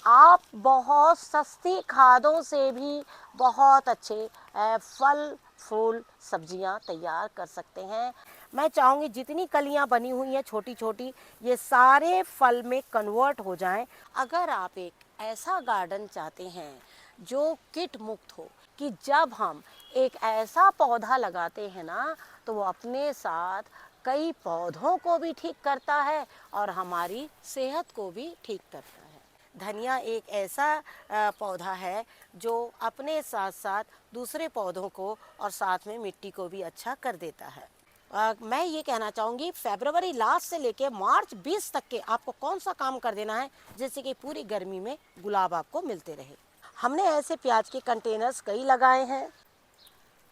आप बहुत सस्ती खादों से भी बहुत अच्छे फल फूल सब्जियां तैयार कर सकते हैं। मैं चाहूँगी जितनी कलियां बनी हुई हैं छोटी छोटी, ये सारे फल में कन्वर्ट हो जाएं। अगर आप एक ऐसा गार्डन चाहते हैं जो कीट मुक्त हो, कि जब हम एक ऐसा पौधा लगाते हैं ना तो वो अपने साथ कई पौधों को भी ठीक करता है और हमारी सेहत को भी ठीक करता है। धनिया एक ऐसा पौधा है जो अपने साथ साथ दूसरे पौधों को और साथ में मिट्टी को भी अच्छा कर देता है। मैं ये कहना चाहूँगी फरवरी लास्ट से लेके मार्च 20 तक के आपको कौन सा काम कर देना है जिससे कि पूरी गर्मी में गुलाब आपको मिलते रहे। हमने ऐसे प्याज के कंटेनर्स कई लगाए हैं।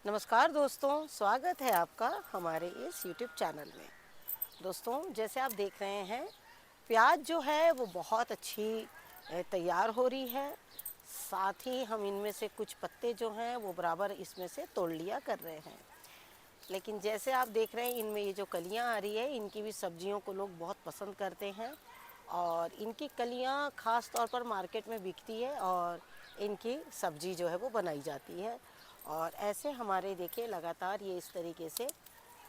नमस्कार दोस्तों, स्वागत है आपका हमारे इस YouTube चैनल में। दोस्तों, जैसे आप देख रहे हैं प्याज जो है वो बहुत अच्छी तैयार हो रही है। साथ ही हम इनमें से कुछ पत्ते जो हैं वो बराबर इसमें से तोड़ लिया कर रहे हैं। लेकिन जैसे आप देख रहे हैं इनमें ये जो कलियां आ रही है, इनकी भी सब्जियों को लोग बहुत पसंद करते हैं और इनकी कलियां ख़ास तौर पर मार्केट में बिकती है और इनकी सब्जी जो है वो बनाई जाती है। और ऐसे हमारे देखिए लगातार ये इस तरीके से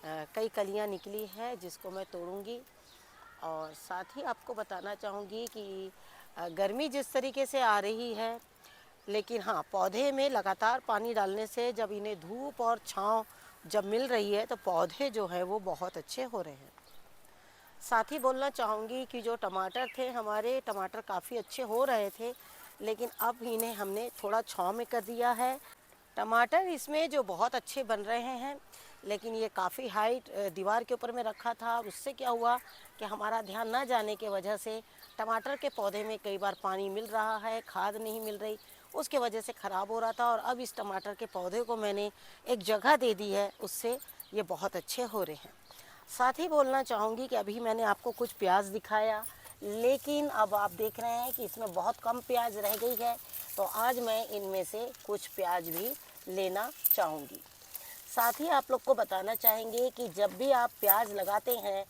कई कलियां निकली है जिसको मैं तोड़ूंगी। और साथ ही आपको बताना चाहूँगी कि गर्मी जिस तरीके से आ रही है, लेकिन हाँ, पौधे में लगातार पानी डालने से जब इन्हें धूप और छांव जब मिल रही है तो पौधे जो हैं वो बहुत अच्छे हो रहे हैं। साथ ही बोलना चाहूँगी कि जो टमाटर थे हमारे, टमाटर काफ़ी अच्छे हो रहे थे, लेकिन अब इन्हें हमने थोड़ा छांव में कर दिया है। टमाटर इसमें जो बहुत अच्छे बन रहे हैं, लेकिन ये काफ़ी हाइट दीवार के ऊपर में रखा था। उससे क्या हुआ कि हमारा ध्यान ना जाने के वजह से टमाटर के पौधे में कई बार पानी मिल रहा है, खाद नहीं मिल रही, उसके वजह से ख़राब हो रहा था। और अब इस टमाटर के पौधे को मैंने एक जगह दे दी है, उससे ये बहुत अच्छे हो रहे हैं। साथ ही बोलना चाहूँगी कि अभी मैंने आपको कुछ प्याज दिखाया, लेकिन अब आप देख रहे हैं कि इसमें बहुत कम प्याज रह गई है, तो आज मैं इनमें से कुछ प्याज भी लेना चाहूँगी। साथ ही आप लोग को बताना चाहेंगे कि जब भी आप प्याज लगाते हैं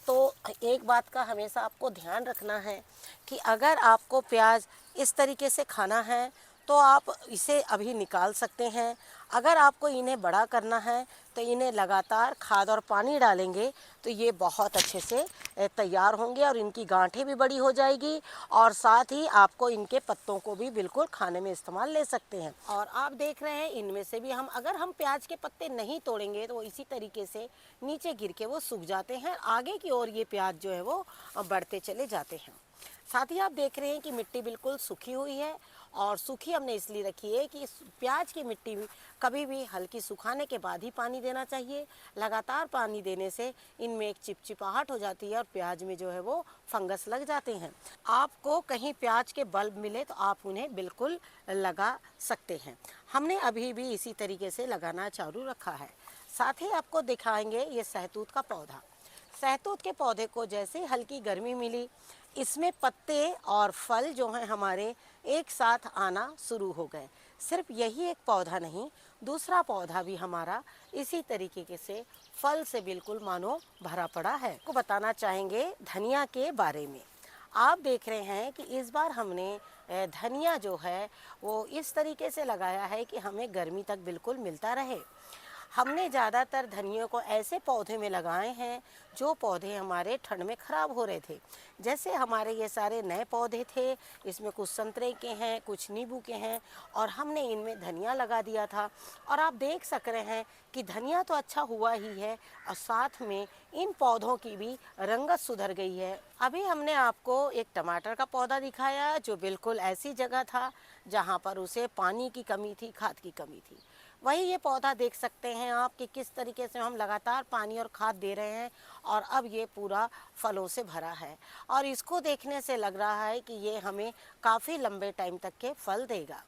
तो एक बात का हमेशा आपको ध्यान रखना है कि अगर आपको प्याज इस तरीके से खाना है तो आप इसे अभी निकाल सकते हैं। अगर आपको इन्हें बड़ा करना है तो इन्हें लगातार खाद और पानी डालेंगे तो ये बहुत अच्छे से तैयार होंगे और इनकी गांठें भी बड़ी हो जाएगी और साथ ही आपको इनके पत्तों को भी बिल्कुल खाने में इस्तेमाल ले सकते हैं। और आप देख रहे हैं इनमें से भी अगर हम प्याज के पत्ते नहीं तोड़ेंगे तो इसी तरीके से नीचे गिर के वो सूख जाते हैं, आगे की ओर ये प्याज जो है वो बढ़ते चले जाते हैं। साथ ही आप देख रहे हैं कि मिट्टी बिल्कुल सूखी हुई है और सूखी हमने इसलिए रखी है कि प्याज की मिट्टी भी कभी भी हल्की सुखाने के बाद ही पानी देना चाहिए। लगातार पानी देने से इनमें एक चिपचिपाहट हो जाती है और प्याज में जो है वो फंगस लग जाते हैं। आपको कहीं प्याज के बल्ब मिले तो आप उन्हें बिल्कुल लगा सकते हैं। हमने अभी भी इसी तरीके से लगाना चालू रखा है। साथ ही आपको दिखाएंगे ये सहतूत का पौधा। सहतूत के पौधे को जैसे हल्की गर्मी मिली, इसमें पत्ते और फल जो हैं हमारे एक साथ आना शुरू हो गए। सिर्फ यही एक पौधा नहीं, दूसरा पौधा भी हमारा इसी तरीके से फल से बिल्कुल मानो भरा पड़ा है। को बताना चाहेंगे धनिया के बारे में। आप देख रहे हैं कि इस बार हमने धनिया जो है वो इस तरीके से लगाया है कि हमें गर्मी तक बिल्कुल मिलता रहे। हमने ज़्यादातर धनिया को ऐसे पौधे में लगाए हैं जो पौधे हमारे ठंड में ख़राब हो रहे थे। जैसे हमारे ये सारे नए पौधे थे, इसमें कुछ संतरे के हैं, कुछ नींबू के हैं और हमने इनमें धनिया लगा दिया था। और आप देख सक रहे हैं कि धनिया तो अच्छा हुआ ही है और साथ में इन पौधों की भी रंगत सुधर गई है। अभी हमने आपको एक टमाटर का पौधा दिखाया जो बिल्कुल ऐसी जगह था जहाँ पर उसे पानी की कमी थी, खाद की कमी थी। वही ये पौधा देख सकते हैं आप कि किस तरीके से हम लगातार पानी और खाद दे रहे हैं और अब ये पूरा फलों से भरा है और इसको देखने से लग रहा है कि ये हमें काफ़ी लंबे टाइम तक के फल देगा।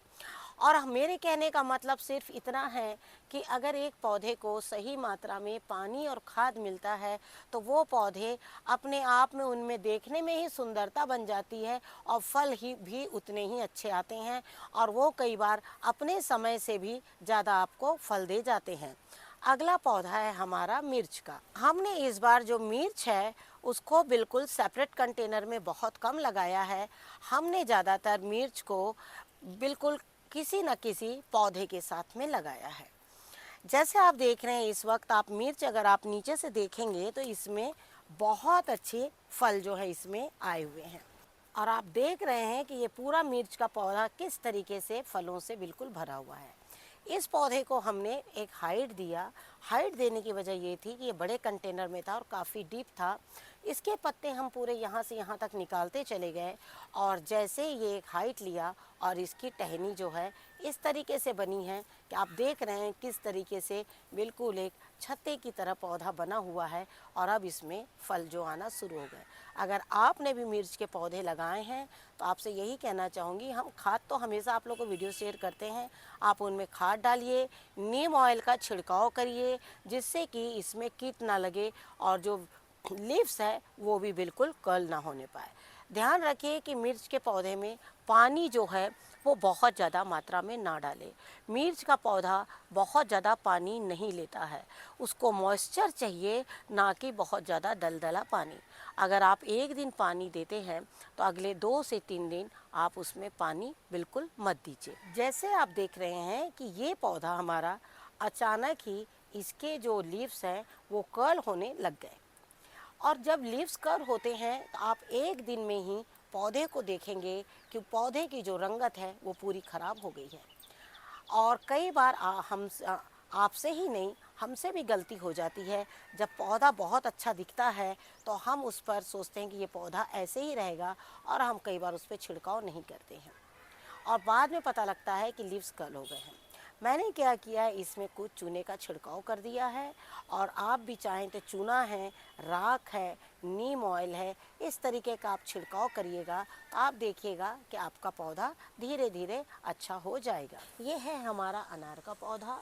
और मेरे कहने का मतलब सिर्फ इतना है कि अगर एक पौधे को सही मात्रा में पानी और खाद मिलता है तो वो पौधे अपने आप में उनमें देखने में ही सुंदरता बन जाती है और फल ही भी उतने ही अच्छे आते हैं और वो कई बार अपने समय से भी ज़्यादा आपको फल दे जाते हैं। अगला पौधा है हमारा मिर्च का। हमने इस बार जो मिर्च है उसको बिल्कुल सेपरेट कंटेनर में बहुत कम लगाया है। हमने ज़्यादातर मिर्च को बिल्कुल किसी न किसी पौधे के साथ में लगाया है। जैसे आप देख रहे हैं इस वक्त आप मिर्च अगर आप नीचे से देखेंगे तो इसमें बहुत अच्छे फल जो है इसमें आए हुए हैं, और आप देख रहे हैं कि ये पूरा मिर्च का पौधा किस तरीके से फलों से बिल्कुल भरा हुआ है। इस पौधे को हमने एक हाइट दिया। हाइट देने की वजह ये थी कि ये बड़े कंटेनर में था और काफ़ी डीप था। इसके पत्ते हम पूरे यहाँ से यहाँ तक निकालते चले गए, और जैसे ये एक हाइट लिया और इसकी टहनी जो है इस तरीके से बनी है कि आप देख रहे हैं किस तरीके से बिल्कुल एक छत्ते की तरह पौधा बना हुआ है, और अब इसमें फल जो आना शुरू हो गए। अगर आपने भी मिर्च के पौधे लगाए हैं तो आपसे यही कहना चाहूँगी, हम खाद तो हमेशा आप लोगों को वीडियो शेयर करते हैं, आप उनमें खाद डालिए, नीम ऑयल का छिड़काव करिए जिससे कि इसमें कीट ना लगे और जो लीव्स है वो भी बिल्कुल कर्ल ना होने पाए। ध्यान रखिए कि मिर्च के पौधे में पानी जो है वो बहुत ज़्यादा मात्रा में ना डालें। मिर्च का पौधा बहुत ज़्यादा पानी नहीं लेता है, उसको मॉइस्चर चाहिए, ना कि बहुत ज़्यादा दलदला पानी। अगर आप एक दिन पानी देते हैं तो अगले 2 से 3 दिन आप उसमें पानी बिल्कुल मत दीजिए। जैसे आप देख रहे हैं कि ये पौधा हमारा अचानक ही इसके जो लीव्स हैं वो कर्ल होने लग गए, और जब लीव्स कर्ल होते हैं तो आप एक दिन में ही पौधे को देखेंगे कि पौधे की जो रंगत है वो पूरी ख़राब हो गई है। और कई बार आपसे ही नहीं हमसे भी गलती हो जाती है, जब पौधा बहुत अच्छा दिखता है तो हम उस पर सोचते हैं कि ये पौधा ऐसे ही रहेगा, और हम कई बार उस पर छिड़काव नहीं करते हैं और बाद में पता लगता है कि लीव्स कर्ल हो गए हैं। मैंने क्या किया है, इसमें कुछ चूने का छिड़काव कर दिया है, और आप भी चाहें तो चूना है, राख है, नीम ऑयल है, इस तरीके का आप छिड़काव करिएगा तो आप देखिएगा कि आपका पौधा धीरे धीरे अच्छा हो जाएगा। ये है हमारा अनार का पौधा,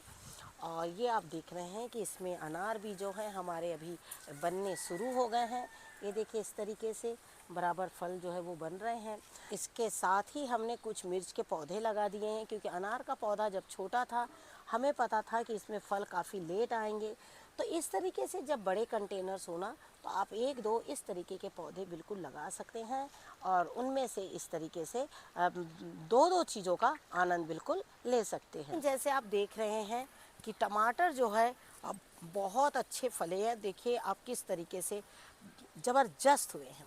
और ये आप देख रहे हैं कि इसमें अनार भी जो है हमारे अभी बनने शुरू हो गए हैं। ये देखिए इस तरीके से बराबर फल जो है वो बन रहे हैं। इसके साथ ही हमने कुछ मिर्च के पौधे लगा दिए हैं, क्योंकि अनार का पौधा जब छोटा था हमें पता था कि इसमें फल काफ़ी लेट आएंगे। तो इस तरीके से जब बड़े कंटेनर्स होना तो आप 1-2 इस तरीके के पौधे बिल्कुल लगा सकते हैं, और उनमें से इस तरीके से 2-2 चीज़ों का आनंद बिल्कुल ले सकते हैं। जैसे आप देख रहे हैं कि टमाटर जो है अब बहुत अच्छे फले हैं। देखिए आप किस तरीके से ज़बरदस्त हुए हैं।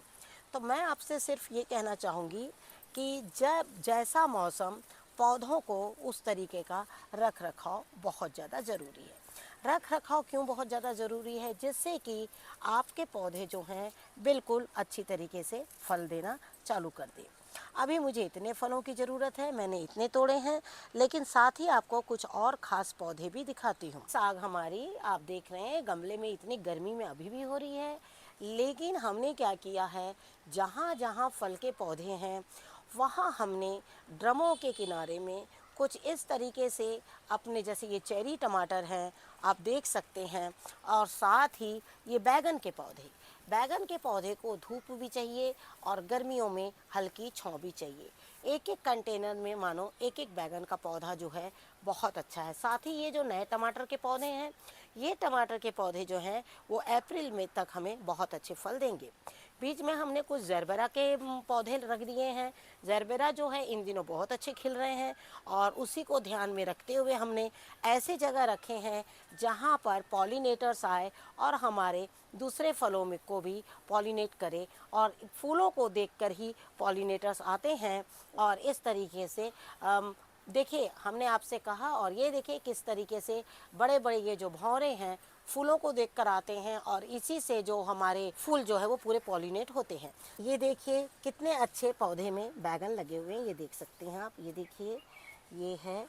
तो मैं आपसे सिर्फ ये कहना चाहूँगी कि जब जैसा मौसम, पौधों को उस तरीके का रख रखाव बहुत ज़्यादा ज़रूरी है। रख रखाव क्यों बहुत ज़्यादा ज़रूरी है? जिससे कि आपके पौधे जो हैं बिल्कुल अच्छी तरीके से फल देना चालू कर दें। अभी मुझे इतने फलों की ज़रूरत है, मैंने इतने तोड़े हैं, लेकिन साथ ही आपको कुछ और ख़ास पौधे भी दिखाती हूँ। साग हमारी आप देख रहे हैं गमले में इतनी गर्मी में अभी भी हो रही है, लेकिन हमने क्या किया है, जहाँ जहाँ फल के पौधे हैं वहाँ हमने ड्रमों के किनारे में कुछ इस तरीके से अपने, जैसे ये चेरी टमाटर हैं आप देख सकते हैं, और साथ ही ये बैगन के पौधे को धूप भी चाहिए और गर्मियों में हल्की छाँव भी चाहिए। एक एक कंटेनर में मानो एक एक बैगन का पौधा जो है बहुत अच्छा है। साथ ही ये जो नए टमाटर के पौधे हैं, ये टमाटर के पौधे जो हैं वो अप्रैल में तक हमें बहुत अच्छे फल देंगे। बीच में हमने कुछ ज़रबेरा के पौधे रख दिए हैं। ज़रबेरा जो है इन दिनों बहुत अच्छे खिल रहे हैं, और उसी को ध्यान में रखते हुए हमने ऐसे जगह रखे हैं जहाँ पर पॉलिनेटर्स आए और हमारे दूसरे फलों में को भी पॉलिनेट करे, और फूलों को देखकर ही पॉलिनेटर्स आते हैं। और इस तरीके से देखिए हमने आपसे कहा, और ये देखिए किस तरीके से बड़े बड़े ये जो भौरे हैं फूलों को देखकर आते हैं, और इसी से जो हमारे फूल जो है वो पूरे पॉलिनेट होते हैं। ये देखिए कितने अच्छे पौधे में बैगन लगे हुए हैं, ये देख सकते हैं आप। ये देखिए ये है,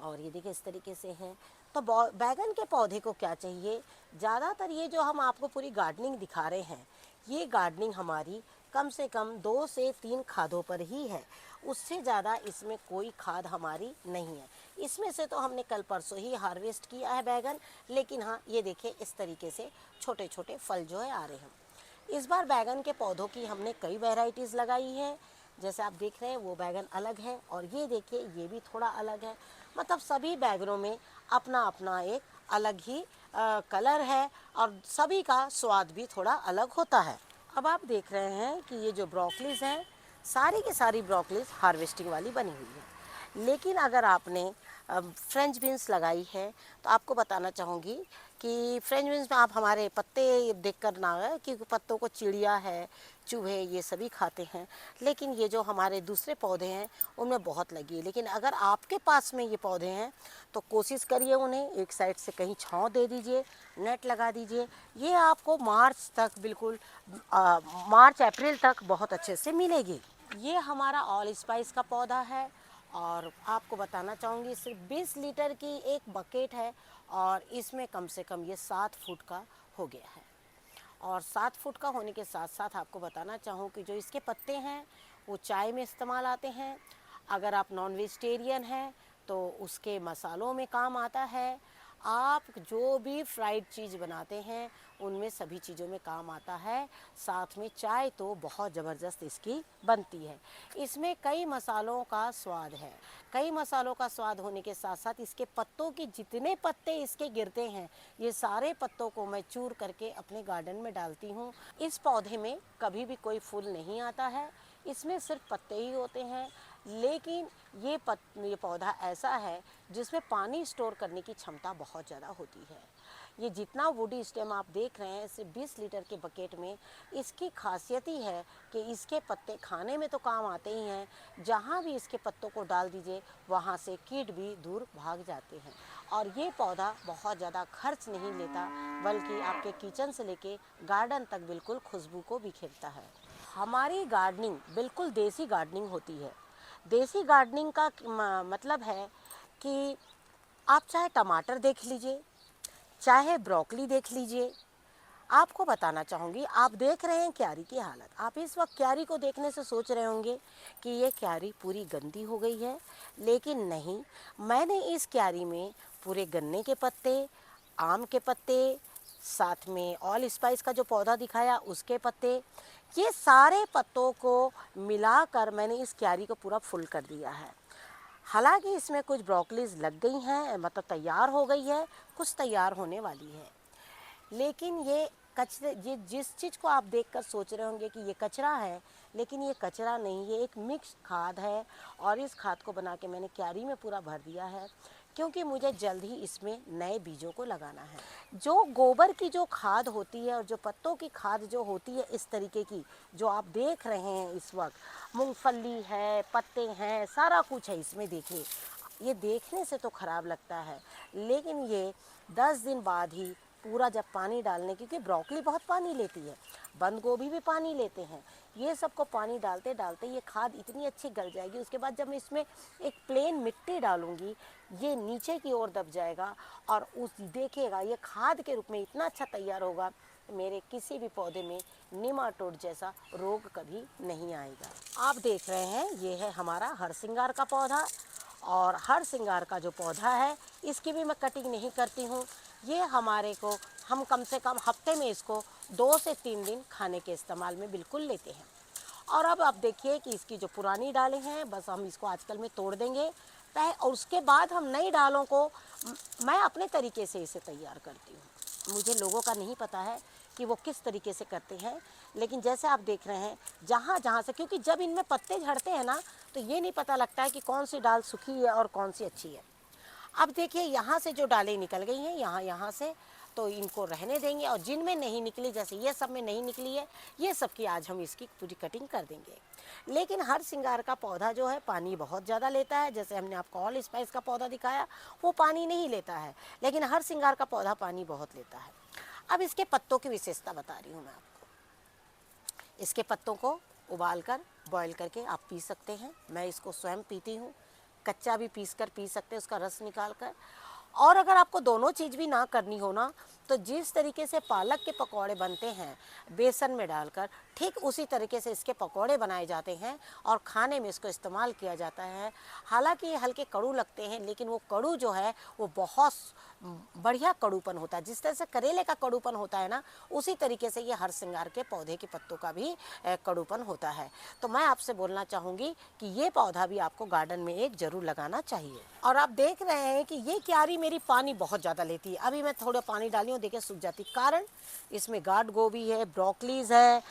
और ये देखिए इस तरीके से है। तो बैगन के पौधे को क्या चाहिए, ज़्यादातर ये जो हम आपको पूरी गार्डनिंग दिखा रहे हैं, ये गार्डनिंग हमारी कम से कम 2 से 3 खादों पर ही है, उससे ज़्यादा इसमें कोई खाद हमारी नहीं है। इसमें से तो हमने कल परसों ही हार्वेस्ट किया है बैगन, लेकिन हाँ ये देखिए इस तरीके से छोटे छोटे फल जो है आ रहे हैं। इस बार बैगन के पौधों की हमने कई वैरायटीज़ लगाई हैं। जैसे आप देख रहे हैं वो बैगन अलग है, और ये देखिए ये भी थोड़ा अलग है। मतलब सभी बैगनों में अपना अपना एक अलग ही कलर है, और सभी का स्वाद भी थोड़ा अलग होता है। अब आप देख रहे हैं कि ये जो ब्रोकलीज हैं, सारी की सारी ब्रोकलीज हार्वेस्टिंग वाली बनी हुई है। लेकिन अगर आपने फ्रेंच बीन्स लगाई है तो आपको बताना चाहूँगी कि फ्रेंच बीन्स में आप हमारे पत्ते देखकर ना आए, क्योंकि पत्तों को चिड़िया है, चूहे, ये सभी खाते हैं। लेकिन ये जो हमारे दूसरे पौधे हैं उनमें बहुत लगी है। लेकिन अगर आपके पास में ये पौधे हैं तो कोशिश करिए उन्हें एक साइड से कहीं छांव दे दीजिए, नेट लगा दीजिए। ये आपको मार्च तक बिल्कुल मार्च अप्रैल तक बहुत अच्छे से मिलेगी। ये हमारा ऑल स्पाइस का पौधा है और आपको बताना चाहूँगी सिर्फ 20 लीटर की एक बकेट है और इसमें कम से कम ये 7 फुट का हो गया है। और 7 फुट का होने के साथ साथ आपको बताना चाहूँ कि जो इसके पत्ते हैं वो चाय में इस्तेमाल आते हैं। अगर आप नॉन वेजिटेरियन हैं तो उसके मसालों में काम आता है। आप जो भी फ्राइड चीज़ बनाते हैं उनमें सभी चीज़ों में काम आता है। साथ में चाय तो बहुत ज़बरदस्त इसकी बनती है। इसमें कई मसालों का स्वाद है। कई मसालों का स्वाद होने के साथ साथ इसके पत्तों के जितने पत्ते इसके गिरते हैं, ये सारे पत्तों को मैं चूर करके अपने गार्डन में डालती हूँ। इस पौधे में कभी भी कोई फूल नहीं आता है, इसमें सिर्फ पत्ते ही होते हैं। लेकिन ये पौधा ऐसा है जिसमें पानी स्टोर करने की क्षमता बहुत ज़्यादा होती है। ये जितना वुडी स्टेम आप देख रहे हैं सिर्फ 20 लीटर के बकेट में, इसकी खासियत ही है कि इसके पत्ते खाने में तो काम आते ही हैं, जहाँ भी इसके पत्तों को डाल दीजिए वहाँ से कीट भी दूर भाग जाते हैं। और ये पौधा बहुत ज़्यादा खर्च नहीं लेता, बल्कि आपके किचन से लेके गार्डन तक बिल्कुल खुशबू को बिखेरता है। हमारी गार्डनिंग बिल्कुल देसी गार्डनिंग होती है। देसी गार्डनिंग का मतलब है कि आप चाहे टमाटर देख लीजिए, चाहे ब्रोकली देख लीजिए। आपको बताना चाहूँगी, आप देख रहे हैं क्यारी की हालत। आप इस वक्त क्यारी को देखने से सोच रहे होंगे कि ये क्यारी पूरी गंदी हो गई है, लेकिन नहीं, मैंने इस क्यारी में पूरे गन्ने के पत्ते, आम के पत्ते, साथ में ऑल स्पाइस का जो पौधा दिखाया उसके पत्ते, ये सारे पत्तों को मिलाकर मैंने इस क्यारी को पूरा फुल कर दिया है। हालांकि इसमें कुछ ब्रोकलीज लग गई हैं, मतलब तैयार हो गई है, कुछ तैयार होने वाली है। लेकिन ये कचरे, ये जिस चीज़ को आप देखकर सोच रहे होंगे कि ये कचरा है, लेकिन ये कचरा नहीं, ये एक मिक्स खाद है। और इस खाद को बना के मैंने क्यारी में पूरा भर दिया है, क्योंकि मुझे जल्द ही इसमें नए बीजों को लगाना है। जो गोबर की जो खाद होती है और जो पत्तों की खाद जो होती है इस तरीके की, जो आप देख रहे हैं इस वक्त, मूंगफली है, पत्ते हैं, सारा कुछ है इसमें। देखिए, ये देखने से तो ख़राब लगता है, लेकिन ये 10 दिन बाद ही पूरा जब पानी डालने, क्योंकि ब्रोकली बहुत पानी लेती है, बंद गोभी भी पानी लेते हैं, ये सबको पानी डालते डालते ये खाद इतनी अच्छी गल जाएगी। उसके बाद जब मैं इसमें एक प्लेन मिट्टी डालूंगी, ये नीचे की ओर दब जाएगा और उस देखिएगा ये खाद के रूप में इतना अच्छा तैयार होगा, मेरे किसी भी पौधे में निमाटोड जैसा रोग कभी नहीं आएगा। आप देख रहे हैं ये है हमारा हरसिंगार का पौधा। और हर सिंगार का जो पौधा है इसकी भी मैं कटिंग नहीं करती हूँ। ये हमारे को, हम कम से कम हफ्ते में इसको 2 से 3 दिन खाने के इस्तेमाल में बिल्कुल लेते हैं। और अब आप देखिए कि इसकी जो पुरानी डालें हैं, बस हम इसको आजकल में तोड़ देंगे और उसके बाद हम नई डालों को मैं अपने तरीके से इसे तैयार करती हूँ। मुझे लोगों का नहीं पता है कि वो किस तरीके से करते हैं, लेकिन जैसे आप देख रहे हैं जहाँ जहाँ से, क्योंकि जब इनमें पत्ते झड़ते हैं ना तो ये नहीं पता लगता है कि कौन सी डाल सूखी है और कौन सी अच्छी है। अब देखिए यहाँ से जो डालें निकल गई हैं, यहाँ से, तो इनको रहने देंगे। और जिनमें नहीं निकली, जैसे ये सब में नहीं निकली है, ये सब की आज हम इसकी पूरी कटिंग कर देंगे। लेकिन हर सिंगार का पौधा जो है पानी बहुत ज़्यादा लेता है। जैसे हमने आपको ऑल स्पाइस का पौधा दिखाया, वो पानी नहीं लेता है, लेकिन हर सिंगार का पौधा पानी बहुत लेता है। अब इसके पत्तों की विशेषता बता रही हूँ मैं आपको। इसके पत्तों को उबाल कर, बॉयल करके आप पी सकते हैं। मैं इसको स्वयं पीती हूँ, कच्चा भी पीस कर पी सकते हैं, उसका रस निकाल कर। और अगर आपको दोनों चीज़ भी ना करनी हो ना, तो जिस तरीके से पालक के पकौड़े बनते हैं बेसन में डालकर, ठीक उसी तरीके से इसके पकौड़े बनाए जाते हैं और खाने में इसको इस्तेमाल किया जाता है। हालांकि ये हल्के कड़ू लगते हैं, लेकिन वो कड़ू जो है वो बहुत बढ़िया कड़ूपन होता है। जिस तरह से करेले का कड़ूपन होता है ना, उसी तरीके से ये हर सिंगार के पौधे के पत्तों का भी कड़ूपन होता है। तो मैं आपसे बोलना चाहूँगी कि ये पौधा भी आपको गार्डन में एक ज़रूर लगाना चाहिए। और आप देख रहे हैं कि ये क्यारी मेरी पानी बहुत ज़्यादा लेती है। अभी मैं थोड़ा पानी डाली हूँ, देखिए सूख जाती, कारण इसमें गार्ड गोभी है, ब्रोकलीज है,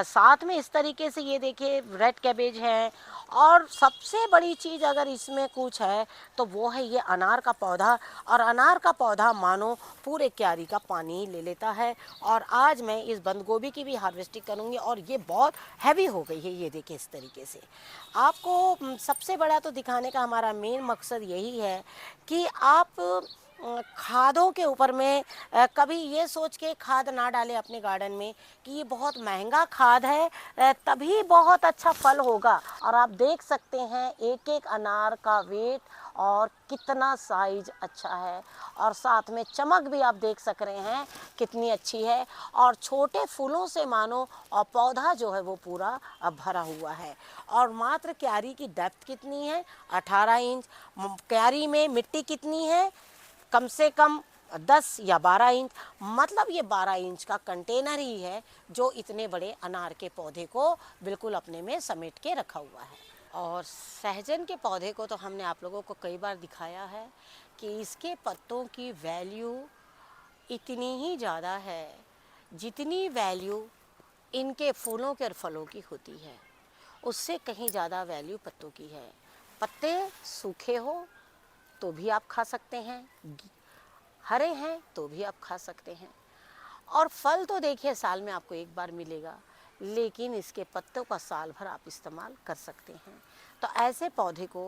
साथ में इस तरीके से ये देखिए रेड कैबेज है, और सबसे बड़ी चीज़ अगर इसमें कुछ है तो वो है ये अनार का पौधा। और अनार का पौधा मानो पूरे क्यारी का पानी ही ले लेता है। और आज मैं इस बंद गोभी की भी हार्वेस्टिंग करूँगी, और ये बहुत हैवी हो गई है, ये देखिए इस तरीके से। आपको सबसे बड़ा तो दिखाने का हमारा मेन मकसद यही है कि आप खादों के ऊपर में कभी ये सोच के खाद ना डालें अपने गार्डन में कि ये बहुत महंगा खाद है, तभी बहुत अच्छा फल होगा। और आप देख सकते हैं एक एक अनार का वेट और कितना साइज अच्छा है, और साथ में चमक भी आप देख सक रहे हैं कितनी अच्छी है। और छोटे फूलों से मानो और पौधा जो है वो पूरा भरा हुआ है। और मात्र क्यारी की डेप्थ कितनी है, 18 इंच। क्यारी में मिट्टी कितनी है, कम से कम 10 या 12 इंच। मतलब ये 12 इंच का कंटेनर ही है जो इतने बड़े अनार के पौधे को बिल्कुल अपने में समेट के रखा हुआ है। और सहजन के पौधे को तो हमने आप लोगों को कई बार दिखाया है कि इसके पत्तों की वैल्यू इतनी ही ज़्यादा है जितनी वैल्यू इनके फूलों के और फलों की होती है, उससे कहीं ज़्यादा वैल्यू पत्तों की है। पत्ते सूखे हो तो भी आप खा सकते हैं, हरे हैं तो भी आप खा सकते हैं, और फल तो देखिए साल में आपको एक बार मिलेगा, लेकिन इसके पत्तों का साल भर आप इस्तेमाल कर सकते हैं। तो ऐसे पौधे को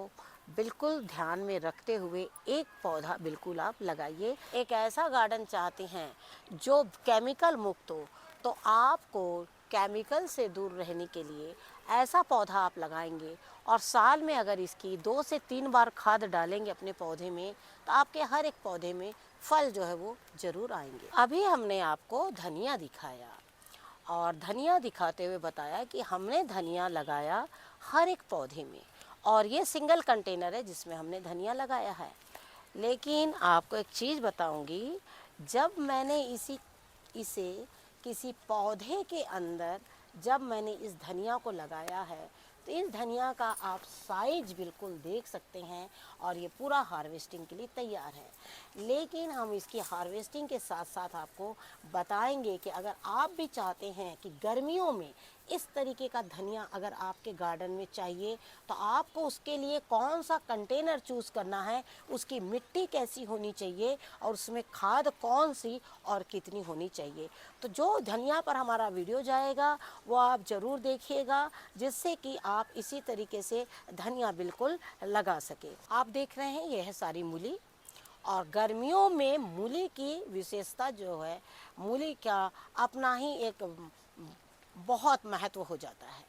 बिल्कुल ध्यान में रखते हुए एक पौधा बिल्कुल आप लगाइए। एक ऐसा गार्डन चाहते हैं जो केमिकल मुक्त हो, तो आपको केमिकल से दूर रहने के लिए ऐसा पौधा आप लगाएंगे, और साल में अगर इसकी 2 से 3 बार खाद डालेंगे अपने पौधे में, तो आपके हर एक पौधे में फल जो है वो ज़रूर आएंगे। अभी हमने आपको धनिया दिखाया, और धनिया दिखाते हुए बताया कि हमने धनिया लगाया हर एक पौधे में, और ये सिंगल कंटेनर है जिसमें हमने धनिया लगाया है। लेकिन आपको एक चीज़ बताऊंगी, जब मैंने इसे किसी पौधे के अंदर जब मैंने इस धनिया को लगाया है, तो इस धनिया का आप साइज बिल्कुल देख सकते हैं, और ये पूरा हार्वेस्टिंग के लिए तैयार है। लेकिन हम इसकी हार्वेस्टिंग के साथ साथ आपको बताएंगे कि अगर आप भी चाहते हैं कि गर्मियों में इस तरीके का धनिया अगर आपके गार्डन में चाहिए, तो आपको उसके लिए कौन सा कंटेनर चूज़ करना है, उसकी मिट्टी कैसी होनी चाहिए, और उसमें खाद कौन सी और कितनी होनी चाहिए। तो जो धनिया पर हमारा वीडियो जाएगा वो आप ज़रूर देखिएगा, जिससे कि आप इसी तरीके से धनिया बिल्कुल लगा सके। आप देख रहे हैं यह है सारी मूली, और गर्मियों में मूली की विशेषता जो है, मूली का अपना ही एक बहुत महत्व हो जाता है।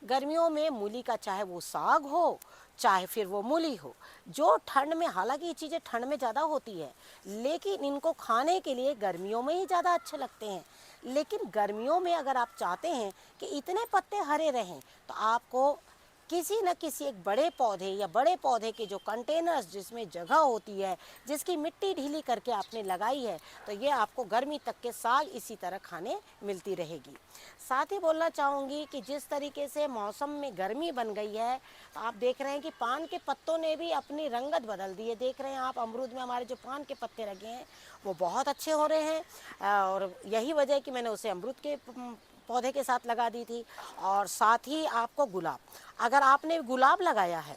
गर्मियों में मूली का चाहे वो साग हो चाहे फिर वो मूली हो, जो ठंड में, हालांकि ये चीज़ें ठंड में ज़्यादा होती है, लेकिन इनको खाने के लिए गर्मियों में ही ज़्यादा अच्छे लगते हैं। लेकिन गर्मियों में अगर आप चाहते हैं कि इतने पत्ते हरे रहें, तो आपको किसी न किसी एक बड़े पौधे या बड़े पौधे के जो कंटेनर्स जिसमें जगह होती है, जिसकी मिट्टी ढीली करके आपने लगाई है, तो ये आपको गर्मी तक के साग इसी तरह खाने मिलती रहेगी। साथ ही बोलना चाहूँगी कि जिस तरीके से मौसम में गर्मी बन गई है, तो आप देख रहे हैं कि पान के पत्तों ने भी अपनी रंगत बदल दी है। देख रहे हैं आप अमरूद में हमारे जो पान के पत्ते लगे हैं वो बहुत अच्छे हो रहे हैं, और यही वजह है कि मैंने उसे अमरूद के पौधे के साथ लगा दी थी। और साथ ही आपको गुलाब, अगर आपने गुलाब लगाया है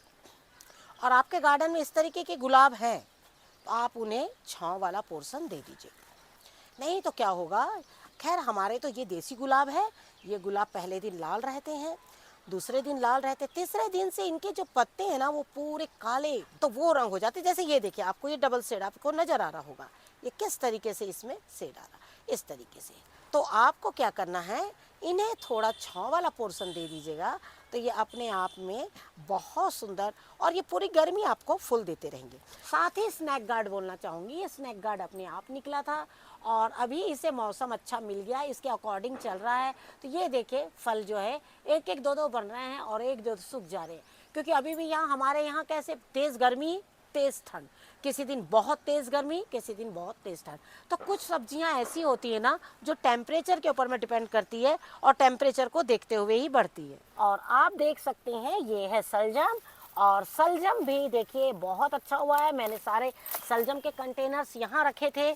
और आपके गार्डन में इस तरीके के गुलाब हैं, तो आप उन्हें छांव वाला पोर्शन दे दीजिए। नहीं तो क्या होगा, खैर हमारे तो ये देसी गुलाब है, ये गुलाब पहले दिन लाल रहते हैं, दूसरे दिन लाल रहते, तीसरे दिन से इनके जो पत्ते हैं ना वो पूरे काले, तो वो रंग हो जाते। जैसे ये देखिए, आपको ये डबल शेड आपको नज़र आ रहा होगा, ये किस तरीके से इसमें शेड आ रहा, इस तरीके से। तो आपको क्या करना है, इन्हें थोड़ा छांव वाला पोर्शन दे दीजिएगा, तो ये अपने आप में बहुत सुंदर, और ये पूरी गर्मी आपको फूल देते रहेंगे। साथ ही स्नैक गार्ड बोलना चाहूँगी, ये स्नैक गार्ड अपने आप निकला था, और अभी इसे मौसम अच्छा मिल गया, इसके अकॉर्डिंग चल रहा है। तो ये देखिए फल जो है एक एक दो दो बन रहे हैं, और एक दो सूख जा रहे हैं, क्योंकि अभी भी यहाँ हमारे यहाँ कैसे तेज़ गर्मी तेज़ ठंड, किसी दिन बहुत तेज़ गर्मी, किसी दिन बहुत तेज़ ठंड। तो कुछ सब्जियां ऐसी होती है ना जो टेम्परेचर के ऊपर में डिपेंड करती है, और टेम्परेचर को देखते हुए ही बढ़ती है। और आप देख सकते हैं ये है सलजम, और सलजम भी देखिए बहुत अच्छा हुआ है। मैंने सारे सलजम के कंटेनर्स यहाँ रखे थे,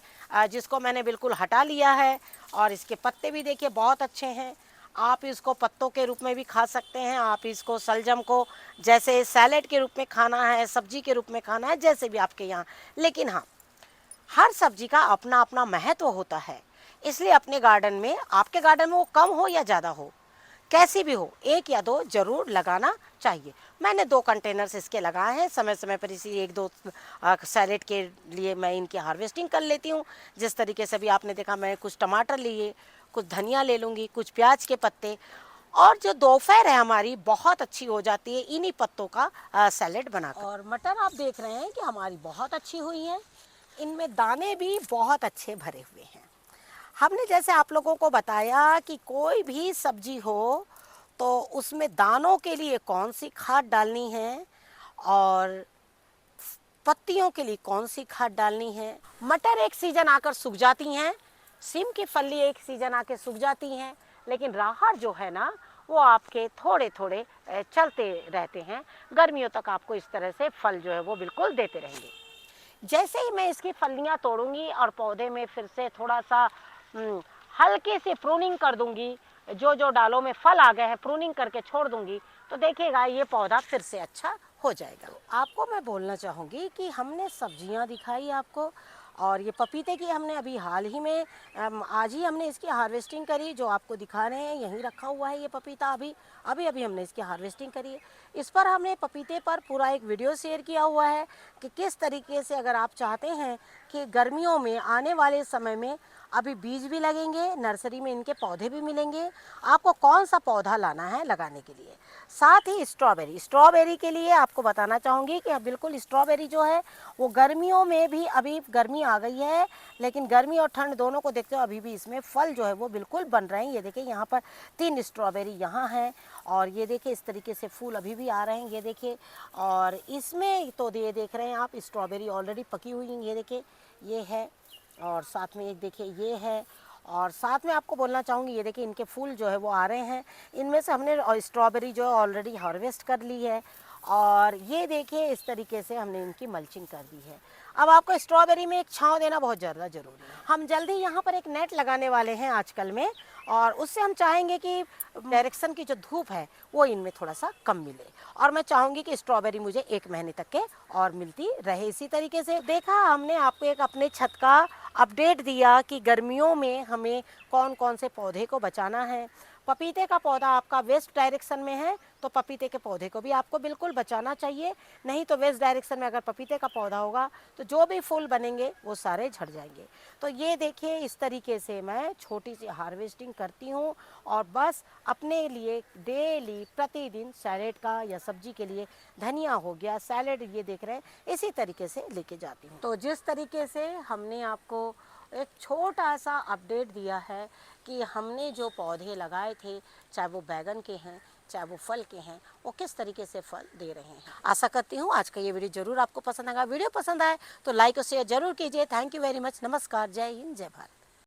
जिसको मैंने बिल्कुल हटा लिया है। और इसके पत्ते भी देखिए बहुत अच्छे हैं। आप इसको पत्तों के रूप में भी खा सकते हैं, आप इसको सलजम को जैसे सैलेड के रूप में खाना है, सब्जी के रूप में खाना है, जैसे भी आपके यहाँ। लेकिन हाँ, हर सब्जी का अपना अपना महत्व होता है, इसलिए अपने गार्डन में, आपके गार्डन में वो कम हो या ज़्यादा हो, कैसी भी हो, 1 या 2 जरूर लगाना चाहिए। मैंने 2 कंटेनर्स इसके लगाए हैं। समय समय पर इसी 1-2 सैलेड के लिए मैं इनकी हार्वेस्टिंग कर लेती हूँ। जिस तरीके से भी आपने देखा, मैं कुछ टमाटर लिए, कुछ धनिया ले लूँगी, कुछ प्याज के पत्ते, और जो दोपहर है हमारी बहुत अच्छी हो जाती है इन्हीं पत्तों का सैलेड बनाकर। और मटर आप देख रहे हैं कि हमारी बहुत अच्छी हुई हैं, इनमें दाने भी बहुत अच्छे भरे हुए हैं। हमने जैसे आप लोगों को बताया कि कोई भी सब्जी हो तो उसमें दानों के लिए कौन सी खाद डालनी है और पत्तियों के लिए कौन सी खाद डालनी है। मटर एक सीजन आकर सूख जाती हैं, सिम की फली एक सीजन आकर सूख जाती हैं, लेकिन राहर जो है ना वो आपके थोड़े थोड़े चलते रहते हैं। गर्मियों तक आपको इस तरह से फल जो है वो बिल्कुल देते रहेंगे। जैसे ही मैं इसकी फलियां तोड़ूंगी और पौधे में फिर से थोड़ा सा हल्के से प्रूनिंग कर दूंगी, जो जो डालों में फल आ गए हैं प्रूनिंग करके छोड़ दूंगी, तो देखिएगा ये पौधा फिर से अच्छा हो जाएगा। तो आपको मैं बोलना चाहूँगी कि हमने सब्जियां दिखाई आपको, और ये पपीते की हमने अभी हाल ही में आज ही हमने इसकी हार्वेस्टिंग करी, जो आपको दिखा रहे हैं यहीं रखा हुआ है ये पपीता। अभी हमने इसकी हार्वेस्टिंग करी है। इस पर हमने पपीते पर पूरा एक वीडियो शेयर किया हुआ है कि किस तरीके से, अगर आप चाहते हैं कि गर्मियों में आने वाले समय में अभी बीज भी लगेंगे, नर्सरी में इनके पौधे भी मिलेंगे, आपको कौन सा पौधा लाना है लगाने के लिए। साथ ही स्ट्रॉबेरी के लिए आपको बताना चाहूँगी कि बिल्कुल स्ट्रॉबेरी जो है वो गर्मियों में भी, अभी गर्मी आ गई है लेकिन गर्मी और ठंड दोनों को देखते हुए अभी भी इसमें फल जो है वो बिल्कुल बन रहे हैं। ये देखिए यहाँ पर 3 स्ट्रॉबेरी यहाँ हैं, और ये देखिए इस तरीके से फूल अभी भी आ रहे हैं, ये देखिए। और इसमें तो ये देख रहे हैं आप, स्ट्रॉबेरी ऑलरेडी पकी हुई है, ये देखिए ये है। और साथ में एक देखिए ये है, और साथ में आपको बोलना चाहूँगी ये देखिए इनके फूल जो है वो आ रहे हैं। इनमें से हमने स्ट्रॉबेरी जो है ऑलरेडी हार्वेस्ट कर ली है, और ये देखिए इस तरीके से हमने इनकी मल्चिंग कर दी है। अब आपको स्ट्रॉबेरी में एक छांव देना बहुत ज़्यादा ज़रूरी है। हम जल्दी यहाँ पर एक नेट लगाने वाले हैं आजकल में, और उससे हम चाहेंगे कि डायरेक्शन की जो धूप है वो इनमें थोड़ा सा कम मिले, और मैं चाहूँगी कि स्ट्रॉबेरी मुझे 1 महीने तक के और मिलती रहे। इसी तरीके से देखा हमने आपको एक अपने छत का अपडेट दिया कि गर्मियों में हमें कौन कौन से पौधे को बचाना है। पपीते का पौधा आपका वेस्ट डायरेक्शन में है तो पपीते के पौधे को भी आपको बिल्कुल बचाना चाहिए, नहीं तो वेस्ट डायरेक्शन में अगर पपीते का पौधा होगा तो जो भी फूल बनेंगे वो सारे झड़ जाएंगे। तो ये देखिए इस तरीके से मैं छोटी सी हार्वेस्टिंग करती हूँ, और बस अपने लिए डेली प्रतिदिन सैलेड का या सब्जी के लिए धनिया हो गया, सैलेड ये देख रहे हैं इसी तरीके से लेके जाती हूँ। तो जिस तरीके से हमने आपको एक छोटा सा अपडेट दिया है कि हमने जो पौधे लगाए थे, चाहे वो बैगन के हैं चाहे वो फल के हैं, वो किस तरीके से फल दे रहे हैं। आशा करती हूँ आज का ये वीडियो जरूर आपको पसंद आएगा। वीडियो पसंद आए तो लाइक और शेयर जरूर कीजिए। Thank you very much. नमस्कार, जय हिंद, जय भारत।